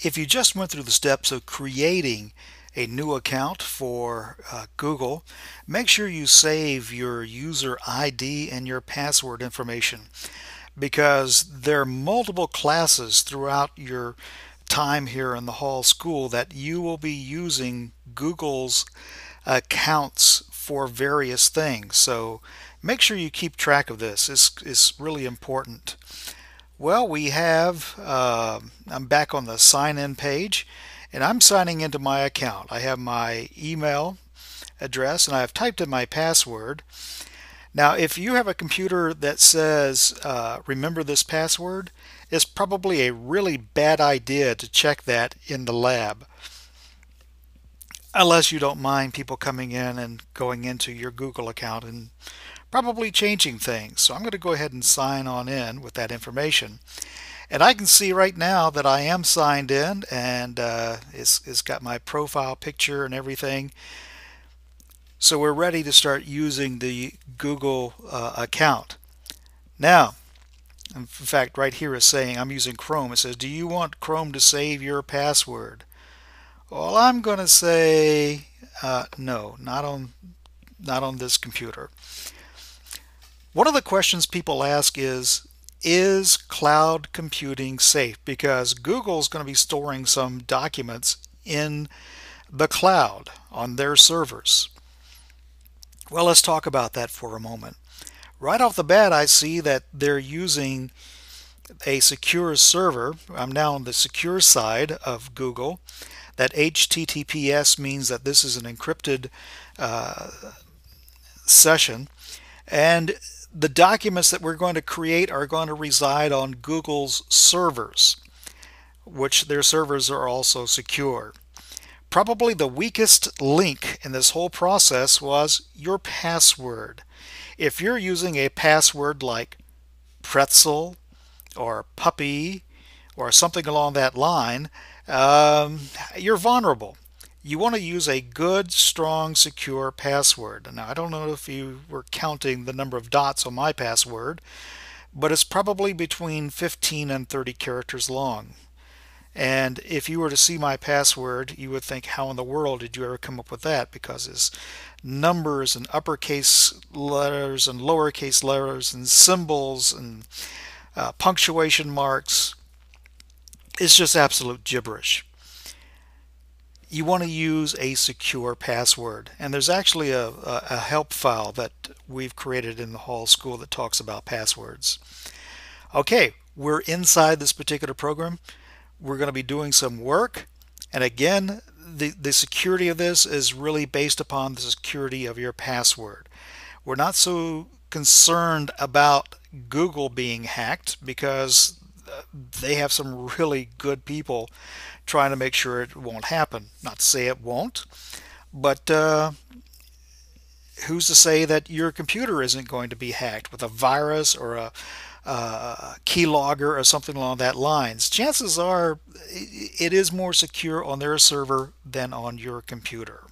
If you just went through the steps of creating a new account for Google, make sure you save your user ID and your password information, because there are multiple classes throughout your time here in the Hall School that you will be using Google's accounts for various things. So make sure you keep track of this. It's really important. Well, I'm back on the sign in page, and I'm signing into my account. I have my email address and I have typed in my password. Now, if you have a computer that says remember this password, it's probably a really bad idea to check that in the lab, unless you don't mind people coming in and going into your Google account and probably changing things. So I'm going to go ahead and sign on in with that information. And I can see right now that I am signed in, and it's got my profile picture and everything. So we're ready to start using the Google account. Now, in fact, right here is saying I'm using Chrome. It says, do you want Chrome to save your password? Well, I'm going to say no, not on this computer. One of the questions people ask is cloud computing safe? Because Google's going to be storing some documents in the cloud on their servers. Well, let's talk about that for a moment. Right off the bat, I see that they're using a secure server. I'm now on the secure side of Google. That HTTPS means that this is an encrypted session, and the documents that we're going to create are going to reside on Google's servers, which their servers are also secure. Probably the weakest link in this whole process was your password. If you're using a password like pretzel or puppy or something along that line, you're vulnerable. You want to use a good, strong, secure password. Now, I don't know if you were counting the number of dots on my password, but it's probably between 15 and 30 characters long. And if you were to see my password, you would think, how in the world did you ever come up with that? Because it's numbers and uppercase letters and lowercase letters and symbols and punctuation marks. It's just absolute gibberish. You want to use a secure password, and there's actually a help file that we've created in the Hall School that talks about passwords. Okay, we're inside this particular program. We're going to be doing some work, and again, the security of this is really based upon the security of your password. We're not so concerned about Google being hacked, because they have some really good people trying to make sure it won't happen. Not to say it won't, but who's to say that your computer isn't going to be hacked with a virus or a keylogger or something along that lines? Chances are it is more secure on their server than on your computer.